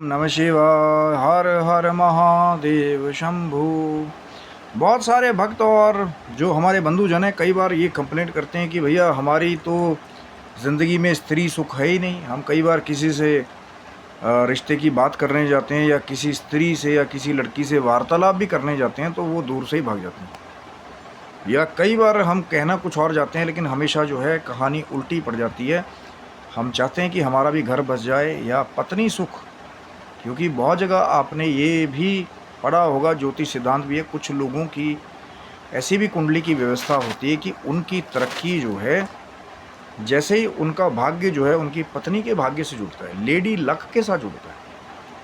नमः शिवाय। हर हर महादेव शंभु। बहुत सारे भक्त और जो हमारे बंधुजन हैं कई बार ये कंप्लेंट करते हैं कि भैया हमारी तो ज़िंदगी में स्त्री सुख है ही नहीं। हम कई बार किसी से रिश्ते की बात करने जाते हैं या किसी स्त्री से या किसी लड़की से वार्तालाप भी करने जाते हैं तो वो दूर से ही भाग जाते हैं। या कई बार हम कहना कुछ और जाते हैं लेकिन हमेशा जो है कहानी उल्टी पड़ जाती है। हम चाहते हैं कि हमारा भी घर बस जाए या पत्नी सुख, क्योंकि बहुत जगह आपने ये भी पढ़ा होगा, ज्योतिष सिद्धांत भी है, कुछ लोगों की ऐसी भी कुंडली की व्यवस्था होती है कि उनकी तरक्की जो है जैसे ही उनका भाग्य जो है उनकी पत्नी के भाग्य से जुड़ता है, लेडी लक के साथ जुड़ता है,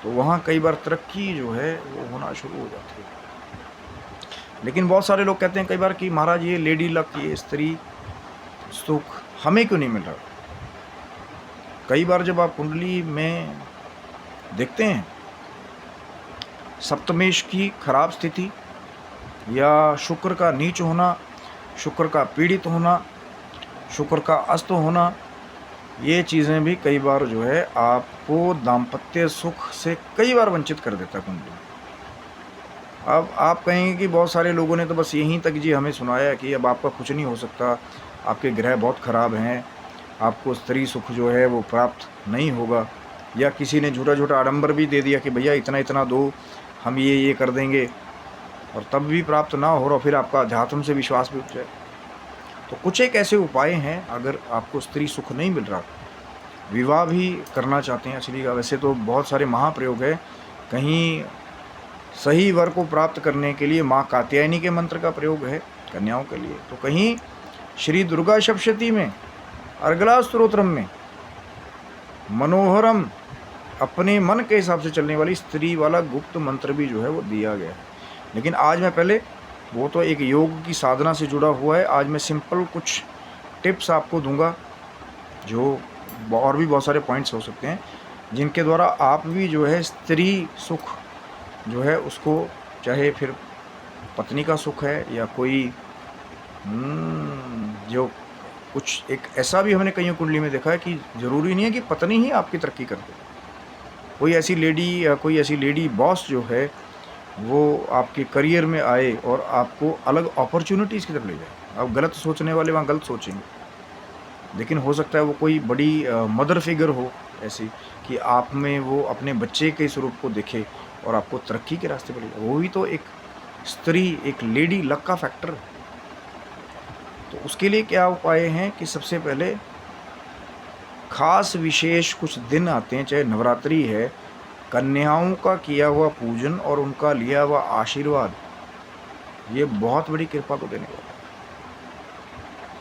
तो वहाँ कई बार तरक्की जो है वो होना शुरू हो जाती है। लेकिन बहुत सारे लोग कहते हैं कई बार कि महाराज ये लेडी लक, ये स्त्री सुख हमें क्यों नहीं मिल रहा। कई बार जब आप कुंडली में देखते हैं सप्तमेश की खराब स्थिति या शुक्र का नीच होना, शुक्र का पीड़ित होना, शुक्र का अस्त होना, ये चीज़ें भी कई बार जो है आपको दाम्पत्य सुख से कई बार वंचित कर देता है कुंडली। अब आप कहेंगे कि बहुत सारे लोगों ने तो बस यहीं तक जी हमें सुनाया कि अब आपका कुछ नहीं हो सकता, आपके ग्रह बहुत ख़राब हैं, आपको स्त्री सुख जो है वो प्राप्त नहीं होगा। या किसी ने झूठा झूठा आडंबर भी दे दिया कि भैया इतना इतना दो, हम ये कर देंगे, और तब भी प्राप्त ना हो और फिर आपका अध्यात्म से विश्वास भी उठ जाए। तो कुछ एक ऐसे उपाय हैं, अगर आपको स्त्री सुख नहीं मिल रहा, विवाह भी करना चाहते हैं असली का, वैसे तो बहुत सारे महाप्रयोग है। कहीं सही वर को प्राप्त करने के लिए माँ कात्यायनी के मंत्र का प्रयोग है कन्याओं के लिए, तो कहीं श्री दुर्गा सप्तशती में अर्गला स्तोत्रम में मनोहरम अपने मन के हिसाब से चलने वाली स्त्री वाला गुप्त मंत्र भी जो है वो दिया गया है। लेकिन आज मैं पहले, वो तो एक योग की साधना से जुड़ा हुआ है, आज मैं सिंपल कुछ टिप्स आपको दूंगा, जो और भी बहुत सारे पॉइंट्स हो सकते हैं जिनके द्वारा आप भी जो है स्त्री सुख जो है उसको, चाहे फिर पत्नी का सुख है या कोई जो कुछ एक ऐसा भी हमने कईयों कुंडली में देखा है कि ज़रूरी नहीं है कि पत्नी ही आपकी तरक्की कर दे। कोई ऐसी लेडी या कोई ऐसी लेडी बॉस जो है वो आपके करियर में आए और आपको अलग अपॉर्चुनिटीज़ की तरफ ले जाए। अब गलत सोचने वाले वहाँ गलत सोचेंगे, लेकिन हो सकता है वो कोई बड़ी मदर फिगर हो ऐसी कि आप में वो अपने बच्चे के स्वरूप को देखे और आपको तरक्की के रास्ते पर ले जाए। वो भी तो एक स्त्री, एक लेडी लक का फैक्टर है। तो उसके लिए क्या उपाय हैं कि सबसे पहले खास विशेष कुछ दिन आते हैं, चाहे नवरात्रि है, कन्याओं का किया हुआ पूजन और उनका लिया हुआ आशीर्वाद, ये बहुत बड़ी कृपा को देने वाला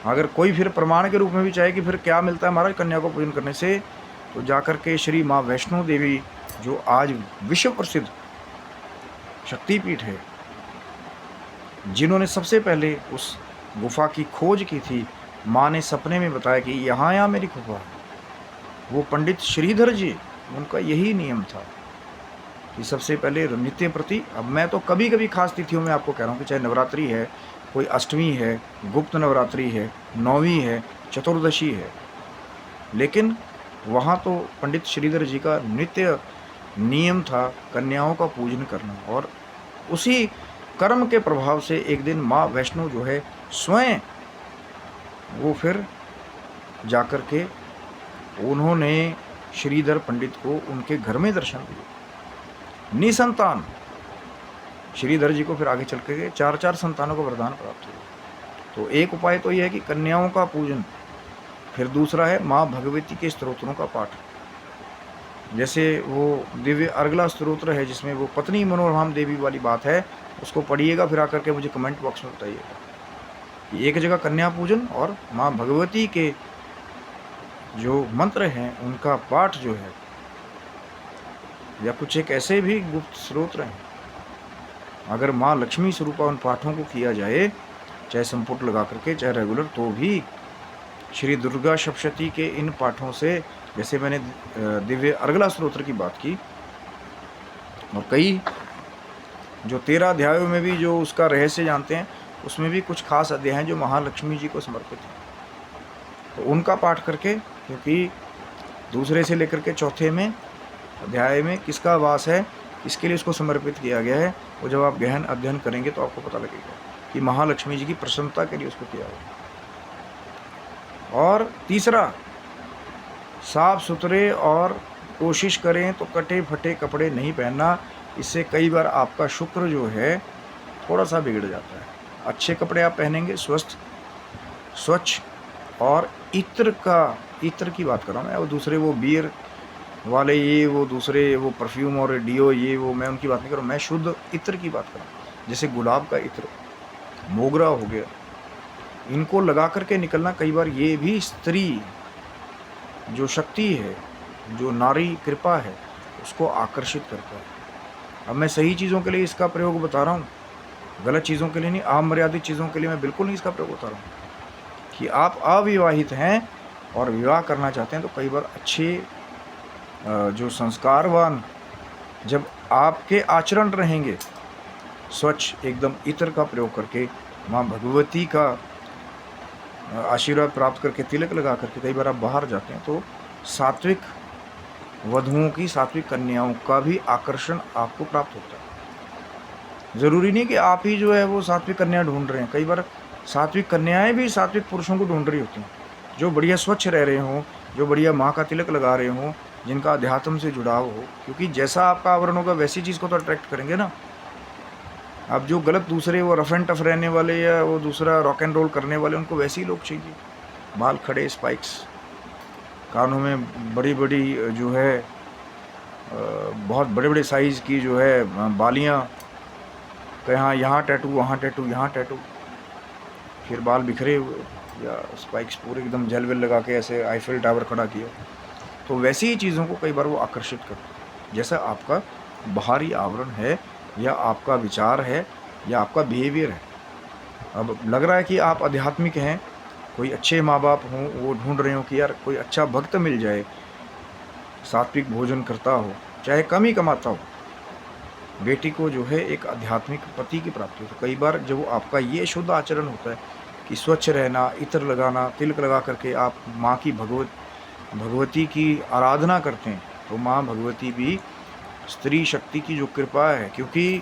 है। अगर कोई फिर प्रमाण के रूप में भी चाहे कि फिर क्या मिलता है महाराज कन्या को पूजन करने से, तो जाकर के श्री माँ वैष्णो देवी, जो आज विश्व प्रसिद्ध शक्तिपीठ है, जिन्होंने सबसे पहले उस गुफा की खोज की थी, माँ ने सपने में बताया कि यहाँ मेरी गुफा है। वो पंडित श्रीधर जी, उनका यही नियम था कि सबसे पहले नित्य प्रति, अब मैं तो कभी कभी खास तिथियों में आपको कह रहा हूँ कि चाहे नवरात्रि है, कोई अष्टमी है, गुप्त नवरात्रि है, नौवीं है, चतुर्दशी है, लेकिन वहाँ तो पंडित श्रीधर जी का नित्य नियम था कन्याओं का पूजन करना। और उसी कर्म के प्रभाव से एक दिन माँ वैष्णो जो है स्वयं वो फिर जाकर के उन्होंने श्रीधर पंडित को उनके घर में दर्शन दिए। निसंतान श्रीधर जी को फिर आगे चल के 4 संतानों का वरदान प्राप्त हुआ। तो एक उपाय तो यह है कि कन्याओं का पूजन, फिर दूसरा है माँ भगवती के स्तोत्रों का पाठ। जैसे वो दिव्य अर्गला स्तोत्र है जिसमें वो पत्नी मनोरम देवी वाली बात है, उसको पढ़िएगा, फिर आकर के मुझे कमेंट बॉक्स में बताइएगा। एक जगह कन्या पूजन और माँ भगवती के जो मंत्र हैं उनका पाठ जो है, या कुछ एक ऐसे भी गुप्त स्रोत्र हैं, अगर माँ लक्ष्मी स्वरूपा उन पाठों को किया जाए, चाहे संपुट लगा करके चाहे रेगुलर, तो भी श्री दुर्गा सप्तशती के इन पाठों से, जैसे मैंने दिव्य अर्गला स्तोत्र की बात की, और कई जो 13 अध्यायों में भी जो उसका रहस्य जानते हैं, उसमें भी कुछ खास अध्याय हैं जो महालक्ष्मी जी को समर्पित हैं, तो उनका पाठ करके, क्योंकि दूसरे से लेकर के चौथे में अध्याय में किसका वास है, किसके लिए इसको समर्पित किया गया है, वो जब आप गहन अध्ययन करेंगे तो आपको पता लगेगा कि महालक्ष्मी जी की प्रसन्नता के लिए उसको किया गया। और तीसरा, साफ सुथरे और कोशिश करें तो कटे फटे कपड़े नहीं पहनना। इससे कई बार आपका शुक्र जो है थोड़ा सा बिगड़ जाता है। अच्छे कपड़े आप पहनेंगे, स्वस्थ, स्वच्छ, और इत्र की बात कर रहा हूँ मैं, वो दूसरे वो बियर वाले, ये वो दूसरे वो परफ्यूम और डियो, ये वो, मैं उनकी बात नहीं कर रहा हूँ, मैं शुद्ध इत्र की बात कर रहा हूँ। जैसे गुलाब का इत्र, मोगरा हो गया, इनको लगा करके निकलना। कई बार ये भी स्त्री जो शक्ति है, जो नारी कृपा है, उसको आकर्षित करता है। अब मैं सही चीज़ों के लिए इसका प्रयोग बता रहा हूँ, गलत चीज़ों के लिए नहीं, अमर्यादित चीज़ों के लिए मैं बिल्कुल नहीं इसका प्रयोग बता रहा हूँ। कि आप अविवाहित हैं और विवाह करना चाहते हैं तो कई बार अच्छे जो संस्कारवान, जब आपके आचरण रहेंगे स्वच्छ एकदम इत्र का प्रयोग करके, माँ भगवती का आशीर्वाद प्राप्त करके, तिलक लगा करके कई बार आप बाहर जाते हैं तो सात्विक वधुओं की, सात्विक कन्याओं का भी आकर्षण आपको प्राप्त होता है। ज़रूरी नहीं कि आप ही जो है वो सात्विक कन्या ढूंढ रहे हैं, कई बार सात्विक कन्याएं भी सात्विक पुरुषों को ढूंढ रही होती हैं, जो बढ़िया स्वच्छ रह रहे हों, जो बढ़िया माँ का तिलक लगा रहे हों, जिनका अध्यात्म से जुड़ाव हो। क्योंकि जैसा आपका आवरण होगा वैसी चीज़ को तो अट्रैक्ट करेंगे ना। अब जो गलत दूसरे वो रफ एंड टफ रहने वाले या वो दूसरा रॉक एंड रोल करने वाले, उनको वैसे ही लोग चाहिए। बाल खड़े, स्पाइक्स, कानों में बड़ी बड़ी जो है बहुत बड़े बड़े साइज़ की जो है बालियाँ, कहाँ यहाँ टैटू, वहाँ टैटू, यहाँ टैटू, फिर बाल बिखरे हुए, या स्पाइक्स पूरे एकदम जेल वेल लगा के ऐसे आईफिल टावर खड़ा किया। तो वैसी ही चीज़ों को कई बार वो आकर्षित करते हैं, जैसा आपका बाहरी आवरण है, या आपका विचार है, या आपका बिहेवियर है। अब लग रहा है कि आप आध्यात्मिक हैं, कोई अच्छे माँ बाप हों, वो ढूंढ रहे हो कि यार कोई अच्छा भक्त मिल जाए, सात्विक भोजन करता हो, चाहे कम ही कमाता हो, बेटी को जो है एक आध्यात्मिक पति की प्राप्ति हो। तो कई बार जब आपका ये शुद्ध आचरण होता है कि स्वच्छ रहना, इत्र लगाना, तिलक लगा करके आप माँ की भगवती की आराधना करते हैं, तो माँ भगवती भी स्त्री शक्ति की जो कृपा है, क्योंकि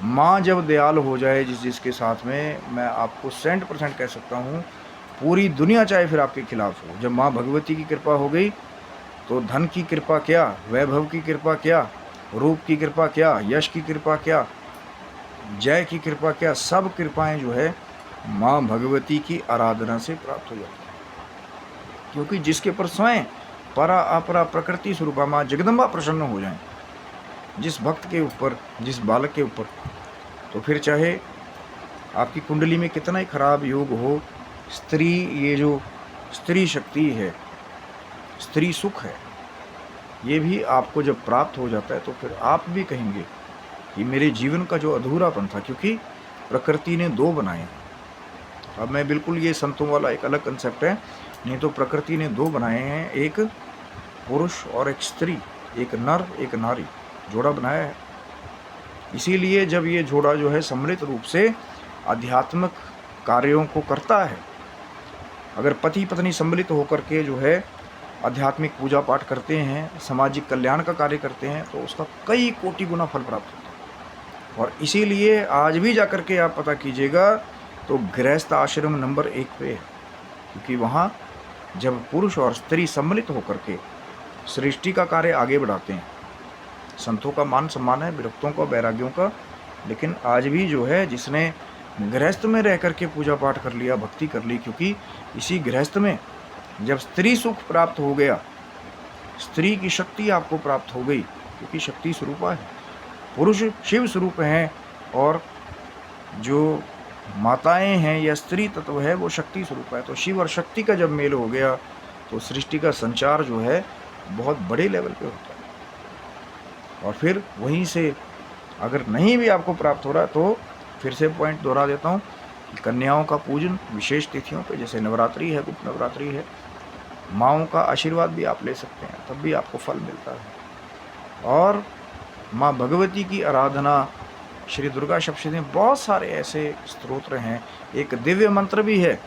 माँ जब दयाल हो जाए जिसके साथ में, मैं आपको 100% कह सकता हूँ, पूरी दुनिया चाहे फिर आपके खिलाफ हो। जब माँ भगवती की कृपा हो गई तो धन की कृपा क्या, वैभव की कृपा क्या, रूप की कृपा क्या, यश की कृपा क्या, जय की कृपा क्या, सब कृपाएं जो है माँ भगवती की आराधना से प्राप्त हो जाती है। क्योंकि जिसके पर स्वयं परा अपरा प्रकृति स्वरूपा माँ जगदम्बा प्रसन्न हो जाए जिस भक्त के ऊपर, जिस बालक के ऊपर, तो फिर चाहे आपकी कुंडली में कितना ही खराब योग हो, स्त्री, ये जो स्त्री शक्ति है, स्त्री सुख है, ये भी आपको जब प्राप्त हो जाता है तो फिर आप भी कहेंगे कि मेरे जीवन का जो अधूरापन था, क्योंकि प्रकृति ने दो बनाए हैं। अब मैं बिल्कुल, ये संतों वाला एक अलग कंसेप्ट है, नहीं तो प्रकृति ने दो बनाए हैं, एक पुरुष और एक स्त्री, एक नर एक नारी, जोड़ा बनाया है। इसीलिए जब ये जोड़ा जो है सम्मिलित रूप से आध्यात्मिक कार्यों को करता है, अगर पति पत्नी सम्मिलित होकर के जो है आध्यात्मिक पूजा पाठ करते हैं, सामाजिक कल्याण का कार्य करते हैं, तो उसका कई कोटि गुना फल प्राप्त होता है। और इसीलिए आज भी जाकर के आप पता कीजिएगा तो गृहस्थ आश्रम नंबर 1 पे है, क्योंकि वहाँ जब पुरुष और स्त्री सम्मिलित होकर के सृष्टि का कार्य आगे बढ़ाते हैं। संतों का मान सम्मान है, विरक्तों का, वैराग्यों का, लेकिन आज भी जो है जिसने गृहस्थ में रह करके पूजा पाठ कर लिया, भक्ति कर ली, क्योंकि इसी गृहस्थ में जब स्त्री सुख प्राप्त हो गया, स्त्री की शक्ति आपको प्राप्त हो गई, क्योंकि शक्ति स्वरूपा है, पुरुष शिव स्वरूप हैं, और जो माताएं हैं या स्त्री तत्व है वो शक्ति स्वरूप है। तो शिव और शक्ति का जब मेल हो गया तो सृष्टि का संचार जो है बहुत बड़े लेवल पे होता है। और फिर वहीं से अगर नहीं भी आपको प्राप्त हो रहा तो फिर से पॉइंट दोहरा देता हूँ कि कन्याओं का पूजन विशेष तिथियों पे, जैसे नवरात्रि है, गुप्त नवरात्रि है, माँओं का आशीर्वाद भी आप ले सकते हैं, तब भी आपको फल मिलता है। और माँ भगवती की आराधना, श्री दुर्गा सप्तशती में बहुत सारे ऐसे स्तोत्र हैं। एक दिव्य मंत्र भी है,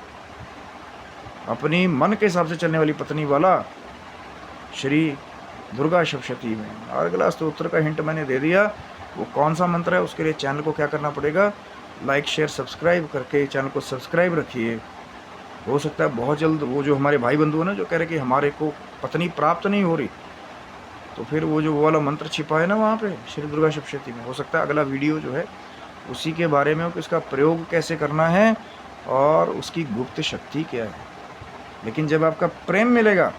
अपनी मन के हिसाब से चलने वाली पत्नी वाला, श्री दुर्गा सप्तशती में। और अगला स्तोत्र का हिंट मैंने दे दिया, वो कौन सा मंत्र है उसके लिए चैनल को क्या करना पड़ेगा, लाइक शेयर सब्सक्राइब करके चैनल को सब्सक्राइब रखिए। हो सकता है बहुत जल्द वो जो हमारे भाई बंधु हैं ना जो कह रहे कि हमारे को पत्नी प्राप्त नहीं हो रही, तो फिर वो जो वो वाला मंत्र छिपा है ना वहाँ पे श्री दुर्गा सप्तशती में, हो सकता है अगला वीडियो जो है उसी के बारे में हो कि इसका प्रयोग कैसे करना है और उसकी गुप्त शक्ति क्या है। लेकिन जब आपका प्रेम मिलेगा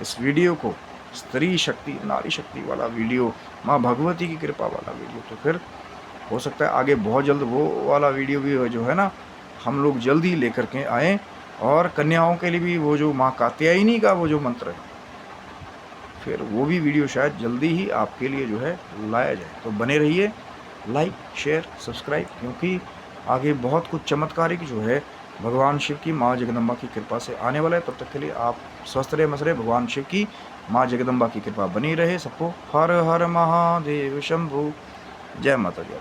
इस वीडियो को, स्त्री शक्ति नारी शक्ति वाला वीडियो, माँ भगवती की कृपा वाला वीडियो, तो फिर हो सकता है आगे बहुत जल्द वो वाला वीडियो भी जो है ना हम लोग जल्दी लेकर के आएँ, और कन्याओं के लिए भी वो जो माँ कात्यायनी का वो जो मंत्र है फिर वो भी वीडियो शायद जल्दी ही आपके लिए जो है लाया जाए। तो बने रहिए, लाइक शेयर सब्सक्राइब, क्योंकि आगे बहुत कुछ चमत्कारिक जो है भगवान शिव की माँ जगदम्बा की कृपा से आने वाला है। तब तक के लिए आप स्वस्थ रहे मस्त रहे, भगवान शिव की माँ जगदम्बा की कृपा बनी रहे। सबको हर हर महादेव शंभु, जय माता दी।